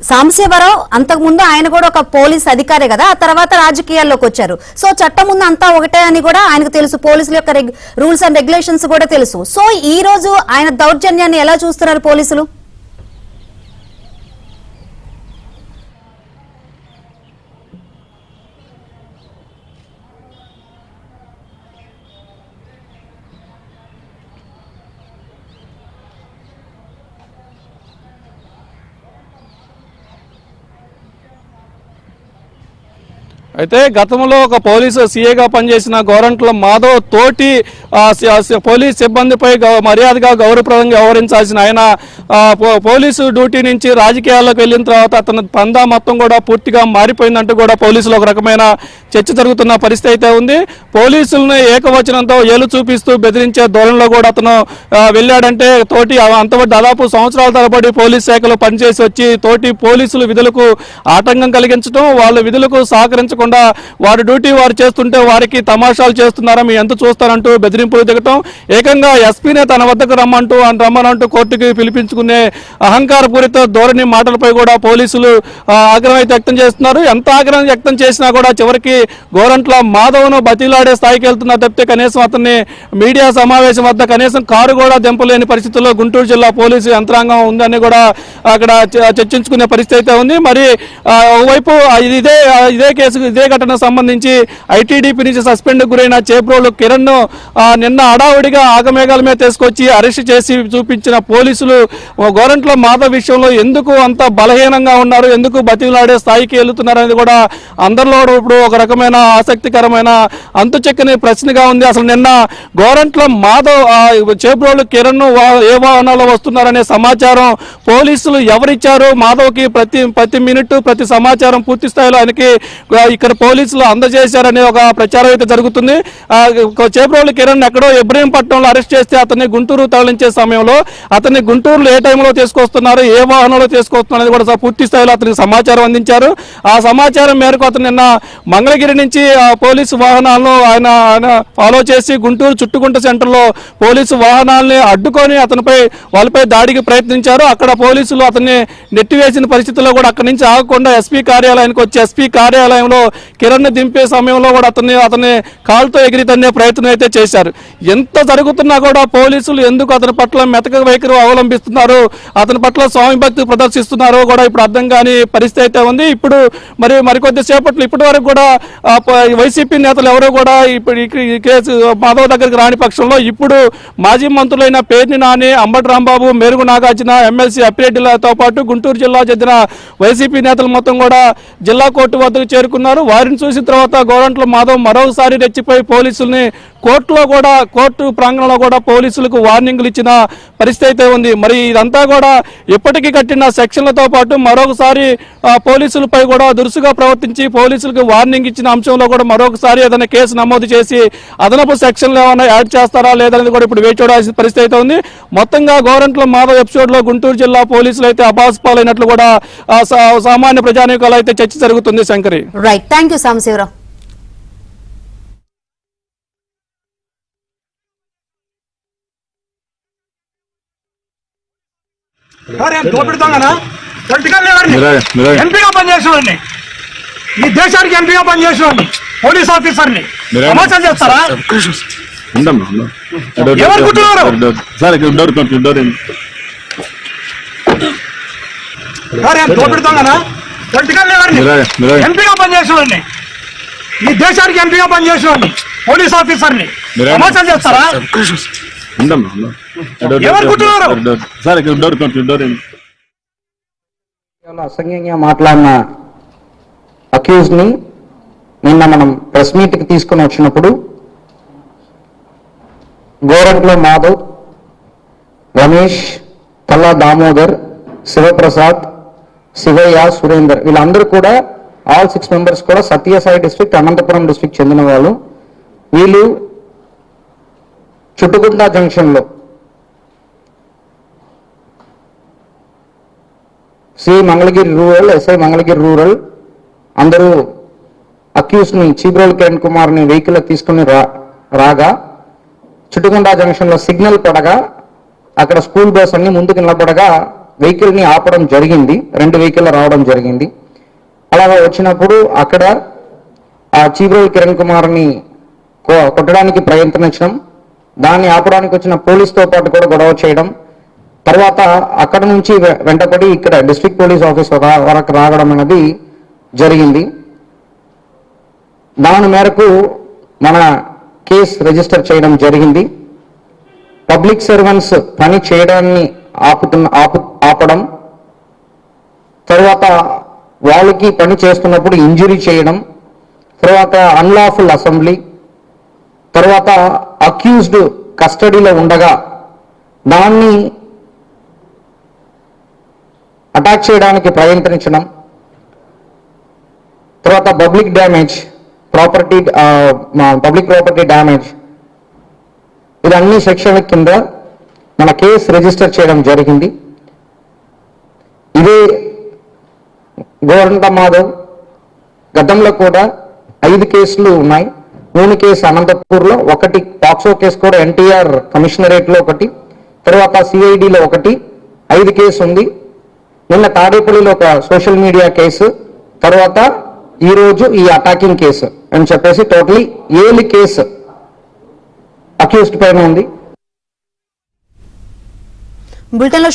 సాంబశివరావు అంతకుముందు ఆయన కూడా ఒక పోలీస్ అధికారే కదా, ఆ తర్వాత రాజకీయాల్లోకి వచ్చారు. సో చట్టం ముందు అంతా ఒకటే అని కూడా ఆయనకు తెలుసు, పోలీసుల యొక్క రూల్స్ అండ్ రెగ్యులేషన్స్ కూడా తెలుసు. సో ఈ రోజు ఆయన దౌర్జన్యాన్ని ఎలా చూస్తున్నారు పోలీసులు? అయితే గతంలో ఒక పోలీసు సీఏగా పనిచేసిన గోరంట్ల మాధవ్ తోటి పోలీస్ సిబ్బందిపై మర్యాదగా గౌరవప్రదంగా వ్యవహరించాల్సిన ఆయన పోలీసు డ్యూటీ నుంచి రాజకీయాల్లోకి వెళ్ళిన తర్వాత అతని పందా మొత్తం కూడా పూర్తిగా మారిపోయిందంటూ కూడా పోలీసులు ఒక రకమైన చర్చ జరుగుతున్న పరిస్థితి అయితే ఉంది. పోలీసులను ఏకవచనంతో ఏలు చూపిస్తూ బెదిరించే ధోరణిలో కూడా అతను వెళ్ళాడంటే తోటి అంతవరకు దాదాపు సంవత్సరాల తరబడి పోలీస్ శాఖలో పనిచేసి వచ్చి తోటి పోలీసులు విధులకు ఆటంకం కలిగించడం, వాళ్ళ విధులకు సహకరించకుండా వారి డ్యూటీ వారు చేస్తుంటే వారికి తమాషాలు చేస్తున్నారా మీ ఎంత చూస్తారంటూ బెదిరింపులు దిగటం, ఏకంగా ఎస్పీనే తన వద్దకు రమ్మనంటూ కోర్టుకి పిలిపించుకునే అహంకారపూరిత ధోరణి మాటలపై కూడా పోలీసులు ఆగ్రహం అయితే వ్యక్తం చేస్తున్నారు. ఎంత ఆగ్రహం వ్యక్తం చేసినా కూడా చివరికి గోరంట్ల మాధవ్ను బతిలాడే స్థాయికి వెళ్తున్నారు తప్పితే కనీసం అతన్ని మీడియా సమావేశం వద్ద కనీసం కారు కూడా దింపలేని పరిస్థితుల్లో గుంటూరు జిల్లా పోలీసు యంత్రాంగం ఉందని కూడా అక్కడ చర్చించుకునే పరిస్థితి అయితే ఉంది. మరి ఒకవైపు ఇదే కేసు ఇదే ఘటనకు సంబంధించి ఐటీడీపీ నుంచి సస్పెండ్ గురైన చేబ్రోలు కిరణ్ ను నిన్న హడావుడిగా ఆగమేఘాల మీద తీసుకొచ్చి అరెస్ట్ చేసి చూపించిన పోలీసులు గోరంట్ల మాధవ్ విషయంలో ఎందుకు అంత బలహీనంగా ఉన్నారు, ఎందుకు బతిలాడే స్థాయికి వెళ్తున్నారు అనేది కూడా అందరిలో ఇప్పుడు ఒక రకమైన ఆసక్తికరమైన అంతుచెక్కని ప్రశ్నగా ఉంది. అసలు నిన్న గోరంట్ల మాధవ్ చేబ్రోలు కిరణ్ ఏ వాహనాల్లో వస్తున్నారనే సమాచారం పోలీసులు ఎవరిచ్చారు మాధవ్కి ప్రతి మినిట్ ప్రతి సమాచారం పూర్తి స్థాయిలో ఆయనకి ఇక్కడ పోలీసులు అందజేశారనే ఒక ప్రచారం అయితే జరుగుతుంది. చేబ్రోలు కిరణ్ ఎక్కడో ఇబ్రహీంపట్నంలో అరెస్ట్ చేస్తే అతన్ని గుంటూరు తరలించే సమయంలో అతన్ని గుంటూరులో ఏ టైంలో తీసుకొస్తున్నారు, ఏ వాహనంలో తీసుకొస్తున్నారు అనేది కూడా పూర్తి స్థాయిలో అతనికి సమాచారం అందించారు. ఆ సమాచారం మేరకు అతను నిన్న మంగళగిరి నుంచి పోలీసు వాహనాలను ఆయన ఫాలో చేసి గుంటూరు చుట్టుకుంట సెంటర్లో పోలీసు వాహనాలని అడ్డుకొని వాళ్ళపై దాడికి ప్రయత్నించారు. అక్కడ పోలీసులు అతన్ని నెట్టివేసిన పరిస్థితుల్లో కూడా అక్కడి నుంచి ఆగకుండా ఎస్పీ కార్యాలయానికి వచ్చి ఎస్పీ కార్యాలయంలో కిరణ్ దింపే సమయంలో కూడా అతన్ని కాలుతో ఎగిరి తన్నే ప్రయత్నం అయితే చేశారు. ఎంత జరుగుతున్నా కూడా పోలీసులు ఎందుకు అతని పట్ల మెతక వైఖరి అవలంబిస్తున్నారు, అతని పట్ల స్వామి భక్తి ప్రదర్శిస్తున్నారో కూడా ఇప్పుడు అర్థం కాని పరిస్థితి అయితే ఉంది. ఇప్పుడు మరికొద్ది సేపట్లో ఇప్పటి వరకు కూడా వైసీపీ నేతలు ఎవరో కూడా ఇప్పుడు ఈ కేసు మాధవ్ దగ్గరికి రాని పక్షంలో ఇప్పుడు మాజీ మంత్రులైన పేర్ని నాని, అంబటి రాంబాబు, మేరుగు నాగార్జున, ఎమ్మెల్సీ అప్పిరెడ్డిలతో పాటు గుంటూరు జిల్లా చెందిన వైసీపీ నేతలు మొత్తం కూడా జిల్లా కోర్టు వద్దకు చేరుకున్నారు. వారిని చూసిన తర్వాత గోరంట్ల మాధవ్ మరోసారి రెచ్చిపోయి పోలీసుల్ని కోర్టు ప్రాంగణంలో కూడా పోలీసులకు వార్నింగ్లు ఇచ్చిన పరిస్థితి అయితే ఉంది. మరి ఇదంతా కూడా ఇప్పటికీ కట్టిన సెక్షన్లతో పాటు మరొకసారి పోలీసులపై కూడా దురుసుగా ప్రవర్తించి పోలీసులకు వార్నింగ్ ఇచ్చిన అంశంలో కూడా మరొకసారి ఏదైనా కేసు నమోదు చేసి అదనపు సెక్షన్లు ఏమైనా యాడ్ చేస్తారా లేదనేది కూడా ఇప్పుడు వేచి చూడాల్సిన పరిస్థితి అయితే ఉంది. మొత్తంగా గోరంట్ల మాధవ్ ఎపిసోడ్ లో గుంటూరు జిల్లా పోలీసులు అయితే అబాస్పాలైనట్లు కూడా సామాన్య ప్రజానీకాలు అయితే చర్చ జరుగుతుంది. Shankari, right, thank you Sambasivarao. ఎంపీగా పనిచేసేవాడిని, ఈ దేశానికి ఎంపీగా పనిచేసేవాడిని, పోలీస్ ఆఫీసర్ని సమాచారం చేస్తారా? ఏమనుకుంటున్నారు? ఎంపీగా పనిచేసేవాడిని, ఈ దేశానికి ఎంపీగా పనిచేసేవాడిని, పోలీస్ ఆఫీసర్ని సమాచారం చేస్తారా? అసంఖ్యంగా మాట్లాడిన అక్యూజ్ ని నిన్న మనం ప్రెస్ మీట్ కి తీసుకుని వచ్చినప్పుడు గోరంట్ల మాధవ్, రమేష్, తల్లా దామోదర్, శివప్రసాద్, శివయ్య, సురేందర్ వీళ్ళందరూ కూడా ఆల్ 6 మెంబర్స్ కూడా సత్యసాయి డిస్ట్రిక్ట్, అనంతపురం డిస్ట్రిక్ట్ చెందిన వాళ్ళు. వీళ్ళు చుట్టుకుంట జంక్షన్ లో Mangalagiri rural, SI Mangalagiri rural అందరూ అక్యూస్ ని చీబ్రోలు కిరణ్ కుమార్ ని వెహికల్ తీసుకుని రాగా చుట్టుకుంట జంక్షన్ లో సిగ్నల్ పడగా అక్కడ స్కూల్ బస్ అన్ని ముందుకు నిలబడగా వెహికల్ ని ఆపడం జరిగింది, 2 వెహికల్ రావడం జరిగింది. అలాగా వచ్చినప్పుడు అక్కడ ఆ చీబ్రోల్ కిరణ్ కుమార్ని కొట్టడానికి ప్రయత్నించడం, దాన్ని ఆపడానికి వచ్చిన పోలీస్తో పాటు కూడా గొడవ చేయడం, తర్వాత అక్కడ నుంచి వెంటపడి ఇక్కడ డిస్ట్రిక్ట్ పోలీస్ ఆఫీస్ వరకు రావడం అనేది జరిగింది. దాని మేరకు మన కేసు రిజిస్టర్ చేయడం జరిగింది. పబ్లిక్ సర్వెంట్స్ పని చేయడాన్ని ఆపడం, తర్వాత వాళ్ళకి పని చేస్తున్నప్పుడు ఇంజురీ చేయడం, తర్వాత అన్లాఫుల్ అసెంబ్లీ, తర్వాత అక్యూజ్డ్ కస్టడీలో ఉండగా దాన్ని అటాక్ చేయడానికి ప్రయత్నించడం, తర్వాత పబ్లిక్ ప్రాపర్టీ డ్యామేజ్, ఇదన్నీ సెక్షన్ల కింద మన కేసు రిజిస్టర్ చేయడం జరిగింది. ఇదే గోరంట మాధవ్ గతంలో కూడా 5 కేసులు ఉన్నాయి. 3 కేసు అనంతపూర్లో, 1 పాక్సో కేసు కూడా ఎన్టీఆర్ కమిషనరేట్లో 1, తర్వాత సిఐడిలో 1, 5 కేసు ఉంది. నిన్న తాడేపల్లిలో ఒక సోషల్ మీడియా కేసు, తర్వాత ఈరోజు ఈ అటాకింగ్ కేసు అని చెప్పేసి టోటలీ 7 కేసు అక్యూజ్డ్ పైన ఉంది. బులెటిన్లో